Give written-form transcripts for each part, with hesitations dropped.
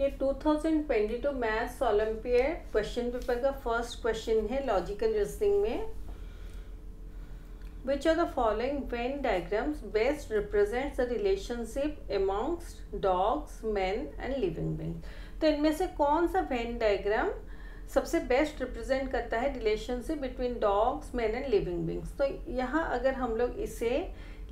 ये 2022 maths olympiad question paper का first question है लॉजिकल रीजनिंग में। Which of the following Venn diagrams best represents the relationship amongst dogs, men and living beings? तो इनमें से कौन सा वेन डायग्राम सबसे बेस्ट रिप्रेजेंट करता है relationship between dogs, man and living beings? तो यहाँ अगर हम लोग इसे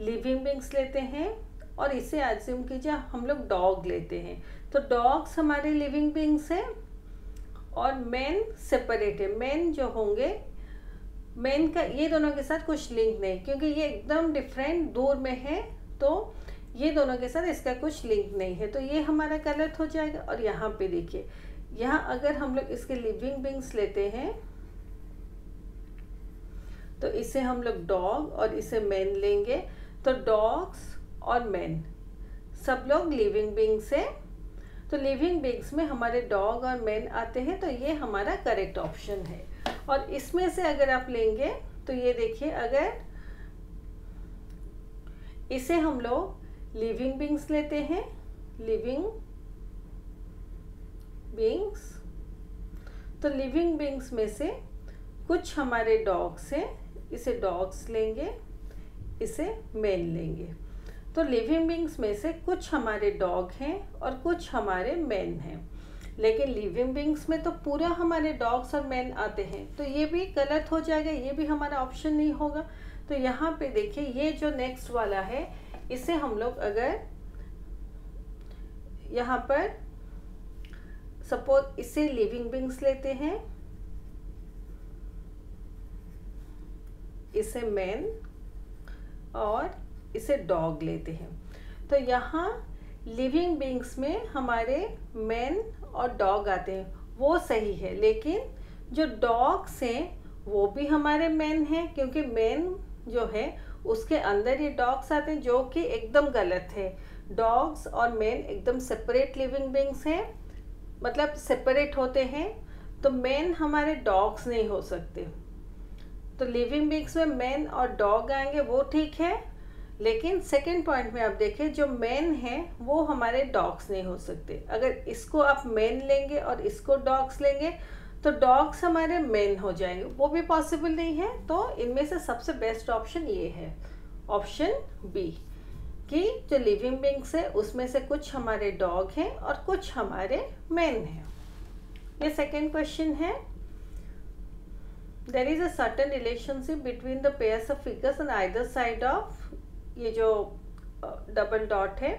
लिविंग बींग्स लेते हैं और इसे एज्यूम कीजिए हम लोग डॉग लेते हैं, तो डॉग्स हमारे लिविंग बींग्स हैं और मैन सेपरेट है। मैन जो होंगे, मैन का ये दोनों के साथ कुछ लिंक नहीं, क्योंकि ये एकदम डिफरेंट दूर में है, तो ये दोनों के साथ इसका कुछ लिंक नहीं है, तो ये हमारा गलत हो जाएगा। और यहाँ पे देखिए, यहाँ अगर हम लोग इसके लिविंग बींग्स लेते हैं तो इसे हम लोग डॉग और इसे मैन लेंगे, तो डॉग्स और मैन सब लोग लिविंग बींग्स है, तो लिविंग बींग्स में हमारे डॉग और मैन आते हैं, तो ये हमारा करेक्ट ऑप्शन है। और इसमें से अगर आप लेंगे तो ये देखिए, अगर इसे हम लोग लिविंग बींग्स लेते हैं, लिविंग बींग्स, तो लिविंग बींग्स में से कुछ हमारे डॉग्स हैं, इसे डॉग्स लेंगे, इसे मैन लेंगे। तो लिविंग बींग्स में से कुछ हमारे डॉग हैं और कुछ हमारे मैन हैं, लेकिन लिविंग बींग्स में तो पूरा हमारे डॉग्स और मैन आते हैं, तो ये भी गलत हो जाएगा, ये भी हमारा ऑप्शन नहीं होगा। तो यहाँ पे देखिए, ये जो नेक्स्ट वाला है इसे हम लोग अगर यहाँ पर सपोज इसे लिविंग बींग्स लेते हैं, इसे मैन और इसे डॉग लेते हैं, तो यहाँ लिविंग बींग्स में हमारे मैन और डॉग आते हैं, वो सही है, लेकिन जो डॉग्स हैं वो भी हमारे मैन हैं, क्योंकि मैन जो है उसके अंदर ये डॉग्स आते हैं, जो कि एकदम गलत है। डॉग्स और मैन एकदम सेपरेट लिविंग बींग्स हैं, मतलब सेपरेट होते हैं, तो मैन हमारे डॉग्स नहीं हो सकते। तो लिविंग बींग्स में मैन और डॉग आएंगे, वो ठीक है, लेकिन सेकेंड पॉइंट में आप देखें, जो मैन है वो हमारे डॉग्स नहीं हो सकते। अगर इसको आप मैन लेंगे और इसको डॉग्स लेंगे तो डॉग्स हमारे मैन हो जाएंगे, वो भी पॉसिबल नहीं है। तो इनमें से सबसे बेस्ट ऑप्शन ये है, ऑप्शन बी, कि जो लिविंग बींग्स है उसमें से कुछ हमारे डॉग हैं और कुछ हमारे मैन हैं। ये सेकेंड क्वेश्चन है। There is a certain relationship between the pairs of figures on either side of, ये जो डबल डॉट है,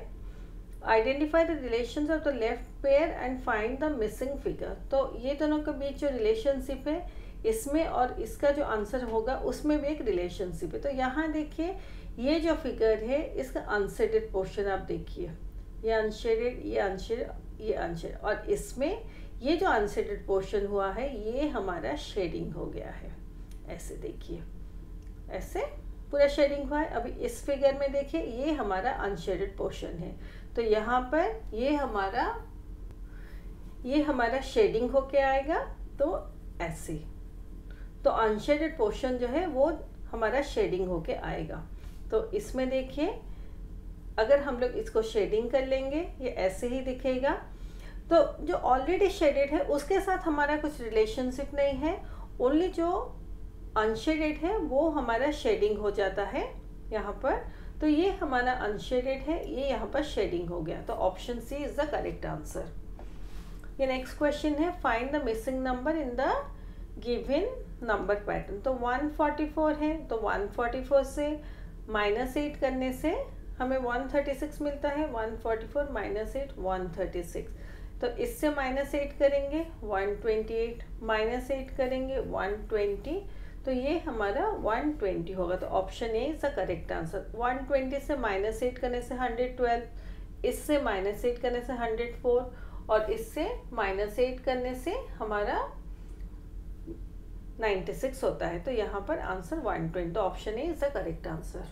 identify the relations of the left pair and find the missing figure. तो ये दोनों के बीच जो रिलेशनशिप है, इसमें और इसका जो आंसर होगा उसमें भी एक रिलेशनशिप है। तो यहाँ देखिए, ये जो फिगर है इसका अनशेडेड पोर्शन आप देखिए, ये अनशेडेड, ये अनशेडेड, ये अनशेडेड, और इसमें ये जो अनशेडेड पोर्शन हुआ है ये हमारा शेडिंग हो गया है। ऐसे देखिए, ऐसे पूरा शेडिंग हुआ है। अभी इस फिगर में देखिए, ये हमारा अनशेडेड पोर्शन है, तो यहाँ पर ये हमारा शेडिंग होके आएगा, तो ऐसे, तो अनशेडेड पोर्शन जो है वो हमारा शेडिंग होके आएगा। तो इसमें देखिए, अगर हम लोग इसको शेडिंग कर लेंगे, ये ऐसे ही दिखेगा। तो जो ऑलरेडी शेडेड है उसके साथ हमारा कुछ रिलेशनशिप नहीं है, ओनली जो अनशेडेड है वो हमारा शेडिंग हो जाता है यहाँ पर। तो ये हमारा अनशेडेड है, ये यहाँ पर शेडिंग हो गया, तो option C is the correct answer. ये नेक्स्ट क्वेश्चन है, find the missing number in the given number pattern. तो 144 है, तो 144 से -8 करने से हमें 136 मिलता है। 144 - 8 136, तो इससे -8 करेंगे 128, -8 करेंगे 120, तो ये हमारा 120 होगा, तो option A is the correct answer. 120 से -8 करने से 112, इससे -8 करने से 104, और इससे -8 करने से हमारा 96 होता है, तो यहाँ पर आंसर 120, तो option A is the correct answer.